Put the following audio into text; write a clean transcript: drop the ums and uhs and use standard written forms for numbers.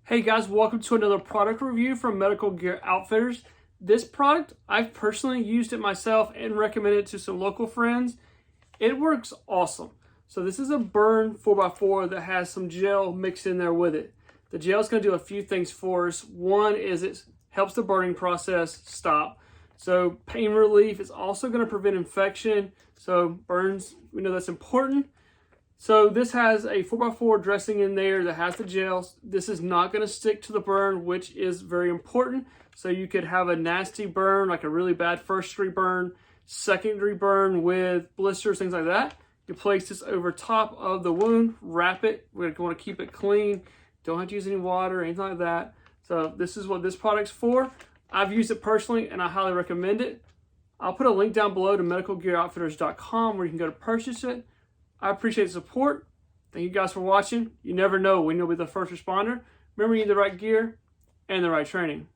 Hey guys, welcome to another product review from Medical Gear Outfitters. This product, I've personally used it myself and recommended it to some local friends. It works awesome. So this is a burn 4x4 that has some gel mixed in there with it. The gel is going to do a few things for us. One is it helps the burning process stop. So pain relief. Is also going to prevent infection. So burns, we know that's important. So this has a 4x4 dressing in there that has the gel. This is not going to stick to the burn, which is very important. So you could have a nasty burn, like a really bad first-degree burn, second-degree burn with blisters, things like that. You place this over top of the wound, wrap it. We're going to want to keep it clean. Don't have to use any water or anything like that. So this is what this product's for. I've used it personally, and I highly recommend it. I'll put a link down below to medicalgearoutfitters.com where you can go to purchase it. I appreciate the support. Thank you guys for watching. You never know when you'll be the first responder. Remember, you need the right gear and the right training.